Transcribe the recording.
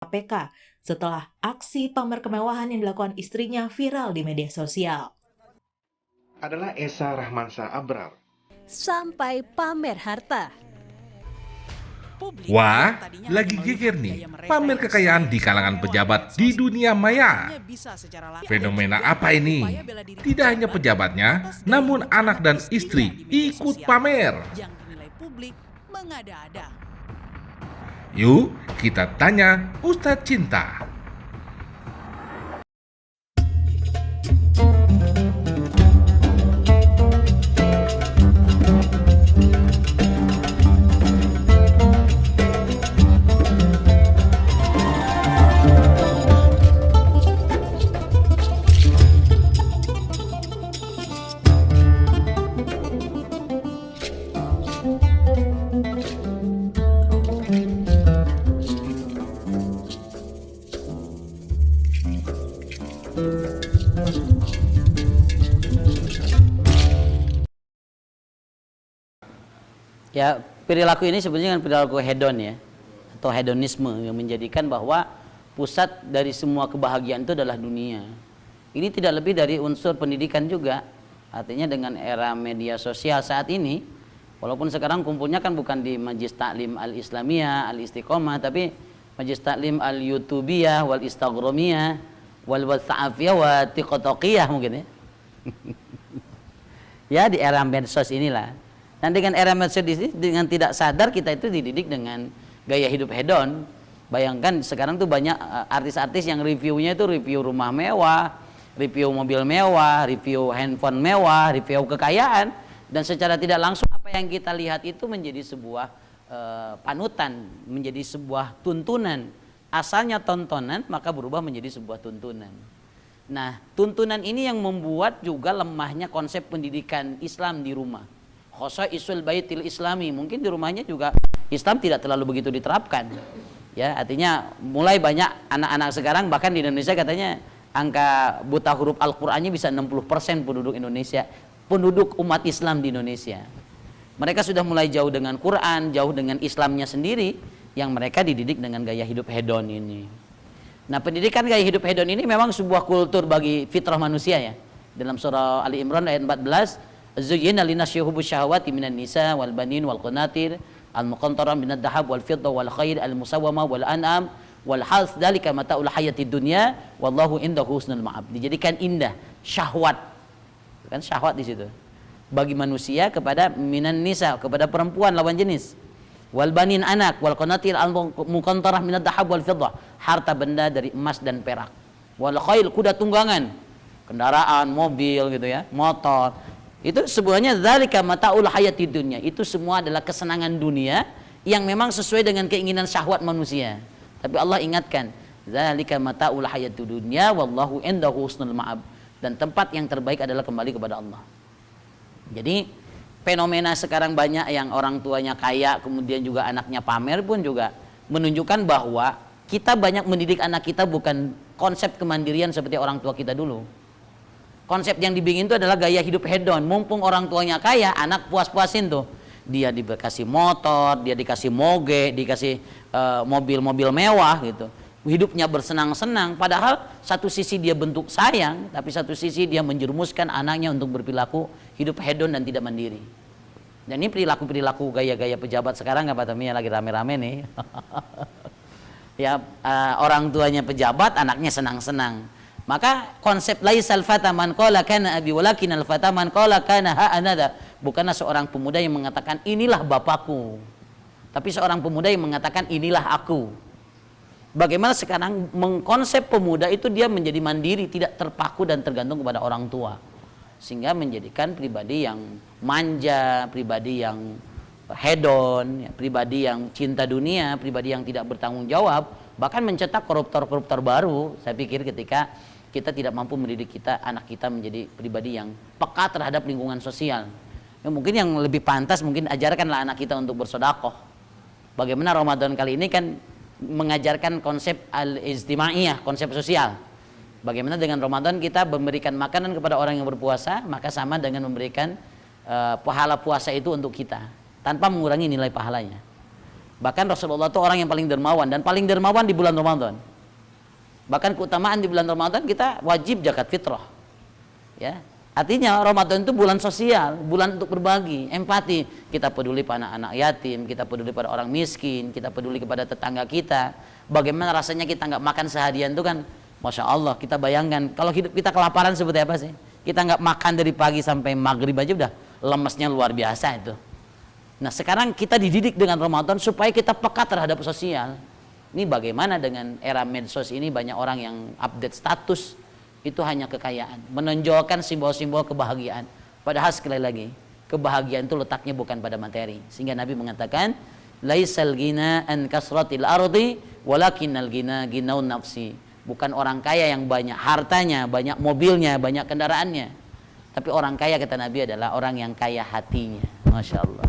KPK setelah aksi pamer kemewahan yang dilakukan istrinya viral di media sosial. Adalah Esa Rahmansa Abrar. Sampai pamer harta. Wah, lagi geger nih, pamer kekayaan di kalangan pejabat di dunia maya. Fenomena apa ini? Tidak hanya pejabatnya, namun anak dan istri ikut pamer. Yuk, kita tanya Ustadz Cinta. Ya, perilaku ini sebenarnya kan perilaku hedon ya, atau hedonisme yang menjadikan bahwa pusat dari semua kebahagiaan itu adalah dunia. Ini tidak lebih dari unsur pendidikan juga. Artinya dengan era media sosial saat ini, walaupun sekarang kumpulnya kan bukan di Majlis Taklim Al-Islamiyah, Al-Istiqomah, tapi Majlis Taklim Al-Yutubiyah, Wal-Instagramiyah, Wal-Watsa'afiyah, wa TikTokiyah mungkin ya. Ya di era medsos inilah. Dan dengan era medsos ini, dengan tidak sadar kita itu dididik dengan gaya hidup hedon. Bayangkan sekarang tuh banyak artis-artis yang reviewnya itu review rumah mewah, review mobil mewah, review handphone mewah, review kekayaan. Dan secara tidak langsung apa yang kita lihat itu menjadi sebuah panutan, menjadi sebuah tuntunan. Asalnya tontonan maka berubah menjadi sebuah tuntunan. Nah, tuntunan ini yang membuat juga lemahnya konsep pendidikan Islam di rumah. Khosaisul baitil islami, mungkin di rumahnya juga Islam tidak terlalu begitu diterapkan. Ya, artinya mulai banyak anak-anak sekarang, bahkan di Indonesia katanya angka buta huruf Al-Qur'annya bisa 60% penduduk Indonesia, penduduk umat Islam di Indonesia. Mereka sudah mulai jauh dengan Quran, jauh dengan Islamnya sendiri, yang mereka dididik dengan gaya hidup hedon ini. Nah, pendidikan gaya hidup hedon ini memang sebuah kultur bagi fitrah manusia ya. Dalam surah Ali Imran ayat 14, Zuyyina linnasi hubbus syahawati minan nisa wal banin wal qanatir al muqantarah minad dhahab wal fiddah wal khair al musawwamah wal an'am wal harth dzalika mata'ul hayatid dunya wallahu indahu husnul ma'ab. Dijadikan indah syahwat. Kan syahwat di situ. Bagi manusia kepada minan nisa, kepada perempuan lawan jenis. Wal banin anak wal qanatir al muqantarah minad dhahab wal fiddah, harta benda dari emas dan perak. Wal khair, kuda tunggangan, kendaraan, mobil gitu ya, motor. Itu semuanya dzalika mataul hayatid dunya. Itu semua adalah kesenangan dunia yang memang sesuai dengan keinginan syahwat manusia. Tapi Allah ingatkan, dzalika mataul hayatid dunya wallahu indahu husnul ma'ab. Dan tempat yang terbaik adalah kembali kepada Allah. Jadi fenomena sekarang banyak yang orang tuanya kaya kemudian juga anaknya pamer pun juga menunjukkan bahwa kita banyak mendidik anak kita bukan konsep kemandirian seperti orang tua kita dulu. Konsep yang dibikin itu adalah gaya hidup hedon. Mumpung orang tuanya kaya, anak puas-puasin tuh. Dia dikasih motor, dia dikasih moge, dikasih mobil-mobil mewah gitu. Hidupnya bersenang-senang. Padahal satu sisi dia bentuk sayang, tapi satu sisi dia menjerumuskan anaknya untuk berperilaku hidup hedon dan tidak mandiri. Dan ini perilaku-perilaku gaya-gaya pejabat sekarang apa Tommy lagi rame-rame nih. Ya orang tuanya pejabat, anaknya senang-senang. Maka konsep laisal fata man qala kana abi walakin al fata man qala kana ha anada. Bukanlah seorang pemuda yang mengatakan inilah bapakku, tapi seorang pemuda yang mengatakan inilah aku. Bagaimana sekarang mengkonsep pemuda itu dia menjadi mandiri, tidak terpaku dan tergantung kepada orang tua, sehingga menjadikan pribadi yang manja, pribadi yang hedon, pribadi yang cinta dunia, pribadi yang tidak bertanggung jawab, bahkan mencetak koruptor-koruptor baru. Saya pikir ketika kita tidak mampu mendidik anak kita menjadi pribadi yang peka terhadap lingkungan sosial. Ya, mungkin yang lebih pantas mungkin ajarkanlah anak kita untuk bersedekah. Bagaimana Ramadan kali ini kan mengajarkan konsep al-ijtimaiyah, konsep sosial. Bagaimana dengan Ramadan kita memberikan makanan kepada orang yang berpuasa, maka sama dengan memberikan pahala puasa itu untuk kita tanpa mengurangi nilai pahalanya. Bahkan Rasulullah itu orang yang paling dermawan, dan paling dermawan di bulan Ramadan. Bahkan keutamaan di bulan Ramadan kita wajib zakat fitrah. Ya. Artinya Ramadan itu bulan sosial, bulan untuk berbagi, empati. Kita peduli pada anak yatim, kita peduli pada orang miskin, kita peduli kepada tetangga kita. Bagaimana rasanya kita nggak makan seharian itu kan, Masya Allah, kita bayangkan kalau hidup kita kelaparan seperti apa sih? Kita nggak makan dari pagi sampai maghrib aja udah lemesnya luar biasa itu. Nah sekarang kita dididik dengan Ramadan supaya kita peka terhadap sosial. Ini bagaimana dengan era medsos ini, banyak orang yang update status, itu hanya kekayaan, menonjolkan simbol-simbol kebahagiaan. Padahal sekali lagi, kebahagiaan itu letaknya bukan pada materi. Sehingga Nabi mengatakan, laisal ghina an kasratil ardi walakinnal ghina ginaun nafsi. Bukan orang kaya yang banyak hartanya, banyak mobilnya, banyak kendaraannya. Tapi orang kaya, kata Nabi, adalah orang yang kaya hatinya. Masya Allah.